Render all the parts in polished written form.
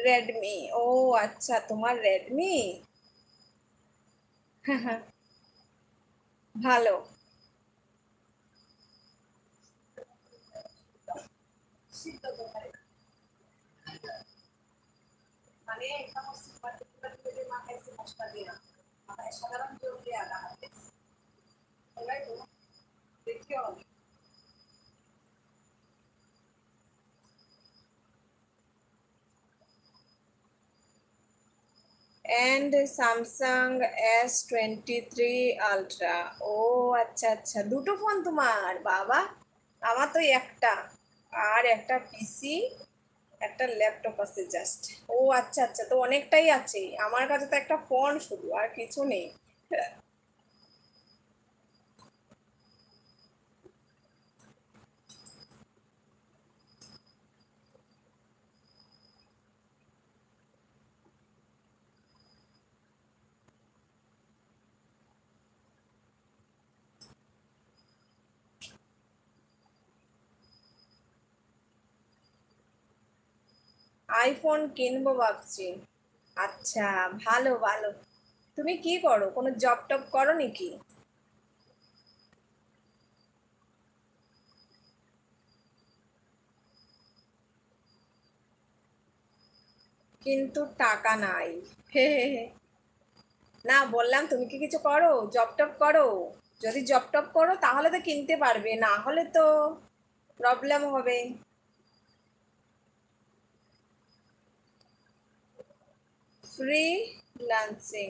Redmi. ও আচ্ছা, তোমার Redmi. ভালো। And Samsung S23 ultra. ও আচ্ছা আচ্ছা, দুটো ফোন তোমার, বাবা। আমার তো একটা, আর একটা পিসি, একটা ল্যাপটপ আছে জাস্ট। ও আচ্ছা আচ্ছা, তো অনেকটাই আছে। আমার কাছে তো একটা ফোন শুধু, আর কিছু নেই। আইফোন কিনবো ভাবছি। আচ্ছা, ভালো ভালো। তুমি কি করো, কোনো জব টব করো নাকি? কিন্তু টাকা নাই। হে হে হে। না, বললাম তুমি কি কিছু করো, জব টব করো? যদি জব টব করো তাহলে তো কিনতে পারবে, না হলে তো প্রবলেম হবে। ফ্রি লান্সিং?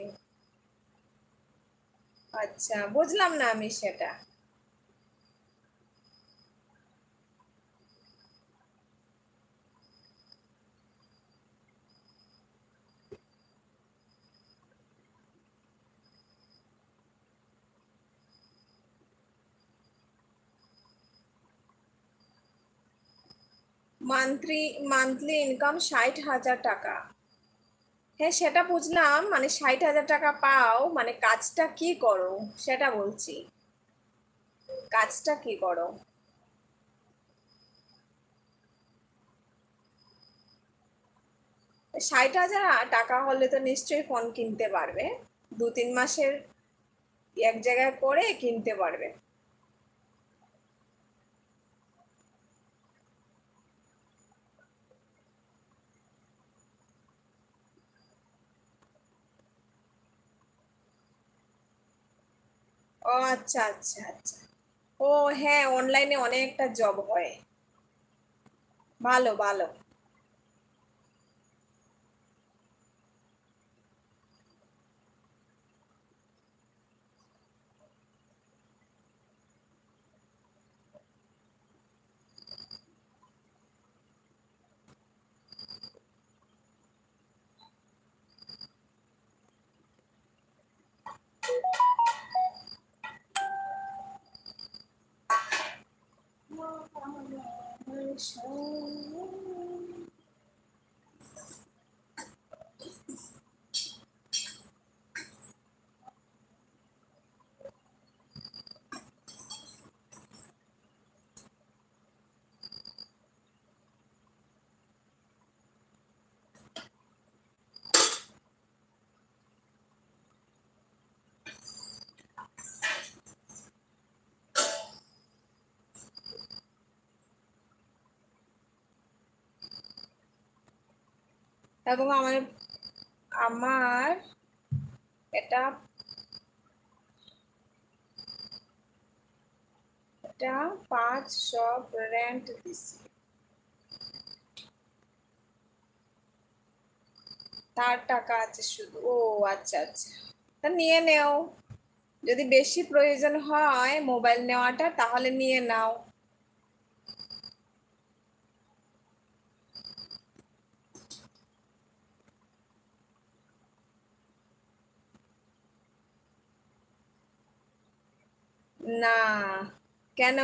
আচ্ছা, বুঝলাম না আমি সেটা। মান্থলি মান্থলি ইনকাম 60,000 টাকা? হ্যাঁ, সেটা বুঝলাম, মানে 60,000 টাকা পাও, মানে কাজটা কি করো সেটা বলছি। কাজটা কি করো? 60,000 টাকা হলে তো নিশ্চয়ই ফোন কিনতে পারবে। 2-3 মাসের এক জায়গায় করে কিনতে পারবে। ও আচ্ছা আচ্ছা আচ্ছা। ও হ্যাঁ, অনলাইনে অনেকটা জব হয়। ভালো ভালো। এবং আমার আমার এটা এটা 5 সব রেন্ট দিছি। তার টাকা আছে শুধু। ও আচ্ছা আচ্ছা, তা নিয়ে নেও। যদি বেশি প্রয়োজন হয় মোবাইল নেওয়াটা, তাহলে নিয়ে নাও। না। কেন?